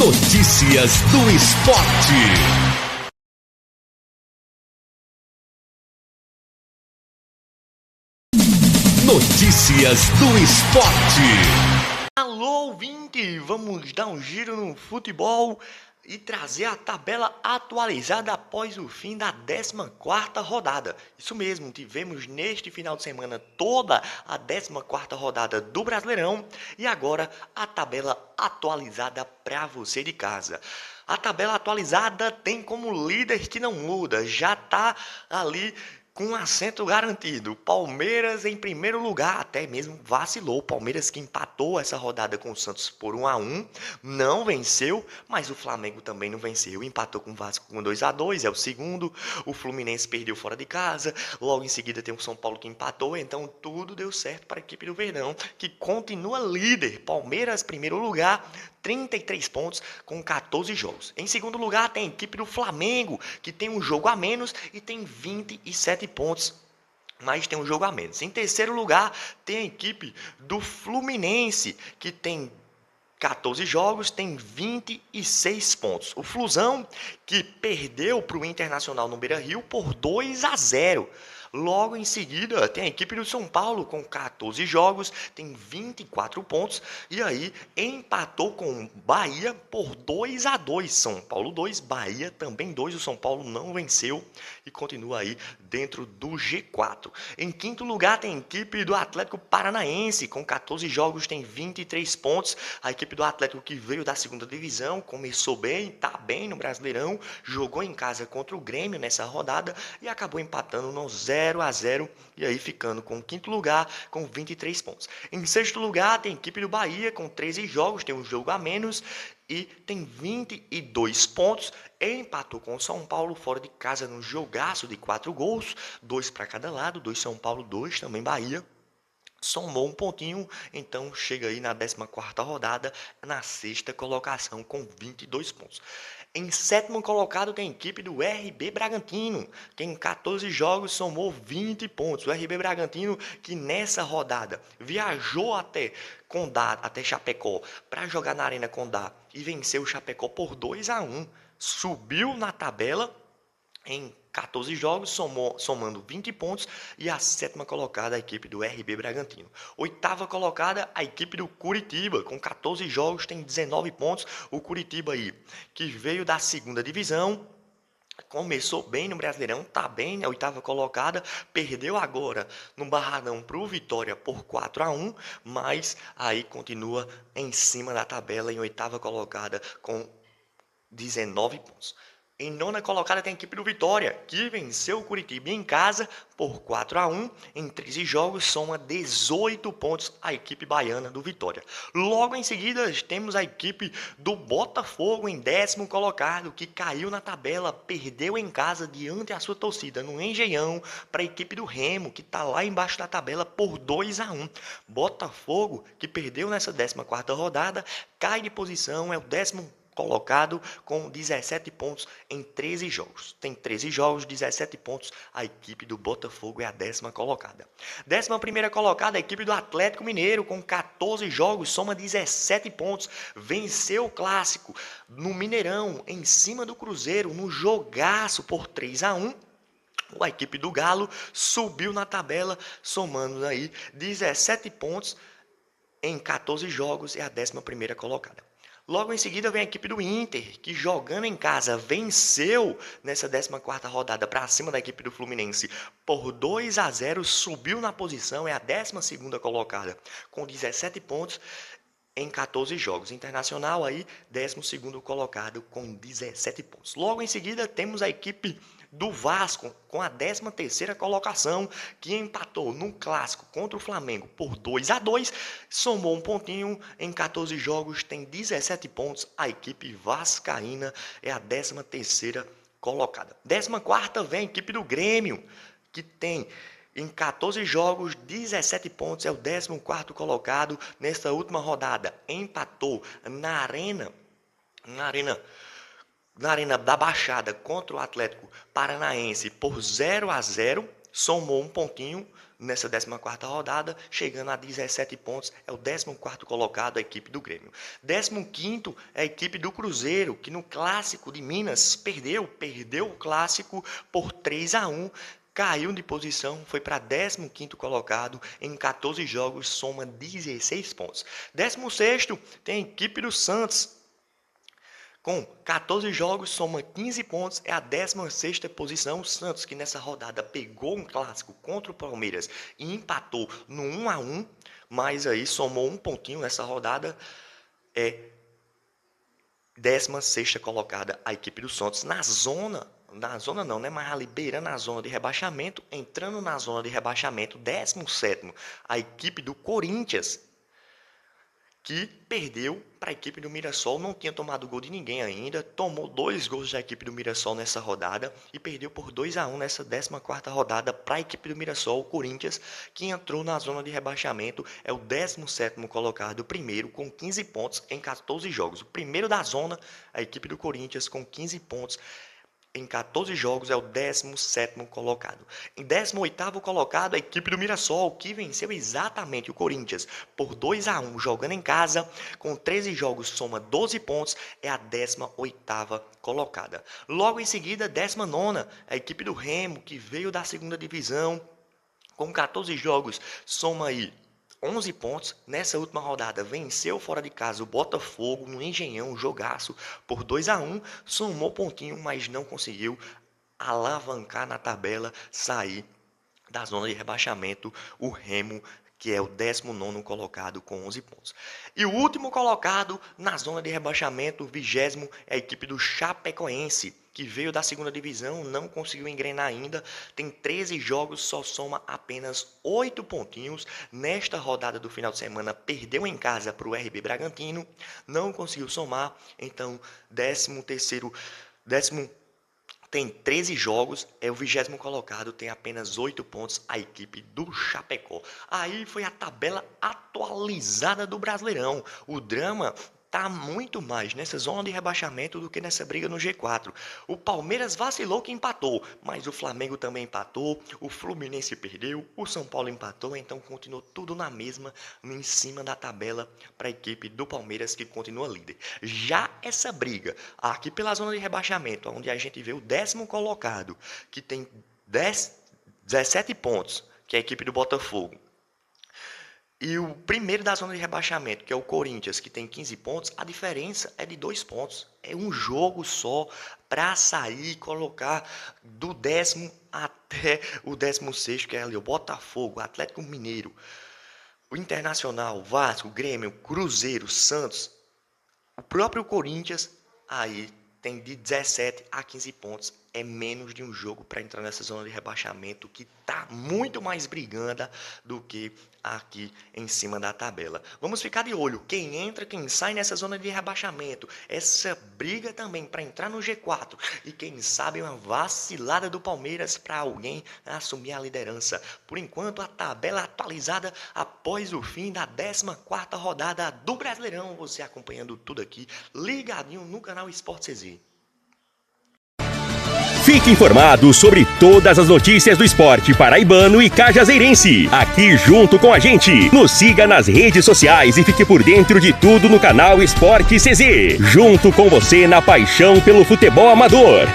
Notícias do Esporte. Notícias do Esporte. Alô, ouvinte! Vamos dar um giro no futebol e trazer a tabela atualizada após o fim da 14ª rodada. Isso mesmo, tivemos neste final de semana toda a 14ª rodada do Brasileirão e agora a tabela atualizada para você de casa. A tabela atualizada tem como líder que não muda, já está ali com um assento garantido. Palmeiras em primeiro lugar, até mesmo vacilou. Palmeiras que empatou essa rodada com o Santos por 1-1, não venceu, mas o Flamengo também não venceu. Empatou com o Vasco com 2-2, é o segundo. O Fluminense perdeu fora de casa. Logo em seguida tem o São Paulo que empatou. Então tudo deu certo para a equipe do Verdão, que continua líder. Palmeiras primeiro lugar, 33 pontos com 14 jogos. Em segundo lugar tem a equipe do Flamengo, que tem um jogo a menos e tem 27 pontos, mas tem um jogo a menos. Em terceiro lugar tem a equipe do Fluminense, que tem 14 jogos, tem 26 pontos. O Flusão, que perdeu para o Internacional no Beira-Rio por 2-0. Logo em seguida, tem a equipe do São Paulo com 14 jogos, tem 24 pontos. E aí, empatou com Bahia por 2-2. São Paulo 2, Bahia também 2. O São Paulo não venceu e continua aí dentro do G4. Em quinto lugar, tem a equipe do Atlético Paranaense, com 14 jogos, tem 23 pontos. A equipe do Atlético que veio da segunda divisão, começou bem, tá bem no Brasileirão, jogou em casa contra o Grêmio nessa rodada e acabou empatando no 0-0 e aí ficando com o quinto lugar com 23 pontos. Em sexto lugar tem a equipe do Bahia com 13 jogos, tem um jogo a menos e tem 22 pontos. Empatou com o São Paulo fora de casa num jogaço de 4 gols, 2 para cada lado, 2 São Paulo, 2 também Bahia. Somou um pontinho, então chega aí na 14ª rodada, na sexta colocação com 22 pontos. Em sétimo colocado tem a equipe do RB Bragantino, que em 14 jogos somou 20 pontos. O RB Bragantino que nessa rodada viajou até Condá, até Chapecó, para jogar na Arena Condá e venceu o Chapecó por 2-1. Subiu na tabela em 14 jogos, somando 20 pontos, e a sétima colocada, a equipe do RB Bragantino. Oitava colocada, a equipe do Curitiba, com 14 jogos, tem 19 pontos. O Curitiba aí, que veio da segunda divisão, começou bem no Brasileirão, tá bem na oitava colocada, perdeu agora no Barradão para o Vitória por 4-1, mas aí continua em cima da tabela, em oitava colocada, com 19 pontos. Em nona colocada tem a equipe do Vitória, que venceu o Curitiba em casa por 4-1. Em 13 jogos, soma 18 pontos a equipe baiana do Vitória. Logo em seguida, temos a equipe do Botafogo em décimo colocado, que caiu na tabela, perdeu em casa diante da sua torcida no Engenhão para a equipe do Remo, que está lá embaixo da tabela por 2-1. Botafogo, que perdeu nessa 14ª rodada, cai de posição, é o décimo colocado com 17 pontos em 13 jogos. Tem 13 jogos, 17 pontos. A equipe do Botafogo é a 10ª colocada. 11ª colocada, a equipe do Atlético Mineiro com 14 jogos, soma 17 pontos. Venceu o clássico no Mineirão, em cima do Cruzeiro, no jogaço por 3-1. A equipe do Galo subiu na tabela, somando aí 17 pontos em 14 jogos, é a 11ª colocada. Logo em seguida vem a equipe do Inter, que jogando em casa venceu nessa 14ª rodada para cima da equipe do Fluminense por 2-0, subiu na posição, é a 12ª colocada com 17 pontos em 14 jogos. Internacional aí, 12º colocado com 17 pontos. Logo em seguida temos a equipe do Vasco com a 13ª colocação, que empatou no clássico contra o Flamengo por 2-2, somou um pontinho em 14 jogos, tem 17 pontos. A equipe vascaína é a 13ª colocada. 14ª vem a equipe do Grêmio, que tem em 14 jogos, 17 pontos, é o 14º colocado nesta última rodada. Empatou na Arena da Baixada contra o Atlético Paranaense por 0-0, somou um pontinho, nessa 14ª rodada, chegando a 17 pontos, é o 14º colocado, a equipe do Grêmio. 15º é a equipe do Cruzeiro, que no Clássico de Minas perdeu o Clássico por 3-1, caiu de posição, foi para 15º colocado, em 14 jogos, soma 16 pontos. 16º tem a equipe do Santos, com 14 jogos, soma 15 pontos, é a 16ª posição. O Santos, que nessa rodada pegou um clássico contra o Palmeiras e empatou no 1-1, mas aí somou um pontinho nessa rodada, é 16ª colocada a equipe do Santos. Na zona não, né? Mas ali beirando a zona de rebaixamento, entrando na zona de rebaixamento, 17º, a equipe do Corinthians, que perdeu para a equipe do Mirassol, não tinha tomado gol de ninguém ainda, tomou 2 gols da equipe do Mirassol nessa rodada e perdeu por 2-1 nessa 14ª rodada para a equipe do Mirassol. O Corinthians, que entrou na zona de rebaixamento, é o 17º colocado, o primeiro com 15 pontos em 14 jogos. O primeiro da zona, a equipe do Corinthians com 15 pontos em 14 jogos, é o 17º colocado. Em 18º colocado, a equipe do Mirassol, que venceu exatamente o Corinthians por 2-1, jogando em casa, com 13 jogos, soma 12 pontos, é a 18ª colocada. Logo em seguida, 19ª, a equipe do Remo, que veio da 2ª divisão, com 14 jogos, soma aí 11 pontos. Nessa última rodada, venceu fora de casa o Botafogo no Engenhão, jogaço, por 2-1, somou pontinho, mas não conseguiu alavancar na tabela, sair da zona de rebaixamento. O Remo, que é o 19º colocado com 11 pontos. E o último colocado na zona de rebaixamento, o 20º, é a equipe do Chapecoense, que veio da 2ª divisão, não conseguiu engrenar ainda, tem 13 jogos, só soma apenas 8 pontinhos. Nesta rodada do final de semana, perdeu em casa para o RB Bragantino, não conseguiu somar, então 13º, tem 13 jogos, é o 20º colocado, tem apenas 8 pontos, a equipe do Chapecó. Aí foi a tabela atualizada do Brasileirão. O drama está muito mais nessa zona de rebaixamento do que nessa briga no G4. O Palmeiras vacilou que empatou, mas o Flamengo também empatou, o Fluminense perdeu, o São Paulo empatou, então continuou tudo na mesma, em cima da tabela para a equipe do Palmeiras, que continua líder. Já essa briga, aqui pela zona de rebaixamento, onde a gente vê o 10º colocado, que tem 17 pontos, que é a equipe do Botafogo, e o primeiro da zona de rebaixamento, que é o Corinthians, que tem 15 pontos, a diferença é de 2 pontos. É um jogo só para sair e colocar do 10º até o 16º, que é ali o Botafogo, o Atlético Mineiro, o Internacional, o Vasco, o Grêmio, o Cruzeiro, o Santos, o próprio Corinthians, aí tem de 17 a 15 pontos. É menos de um jogo para entrar nessa zona de rebaixamento, que está muito mais briganda do que aqui em cima da tabela. Vamos ficar de olho, quem entra, quem sai nessa zona de rebaixamento. Essa briga também para entrar no G4. E quem sabe uma vacilada do Palmeiras para alguém assumir a liderança. Por enquanto, a tabela atualizada após o fim da 14ª rodada do Brasileirão. Você acompanhando tudo aqui, ligadinho no canal Esporte CZ. Fique informado sobre todas as notícias do esporte paraibano e cajazeirense, aqui junto com a gente. Nos siga nas redes sociais e fique por dentro de tudo no canal Esporte CZ. Junto com você na paixão pelo futebol amador.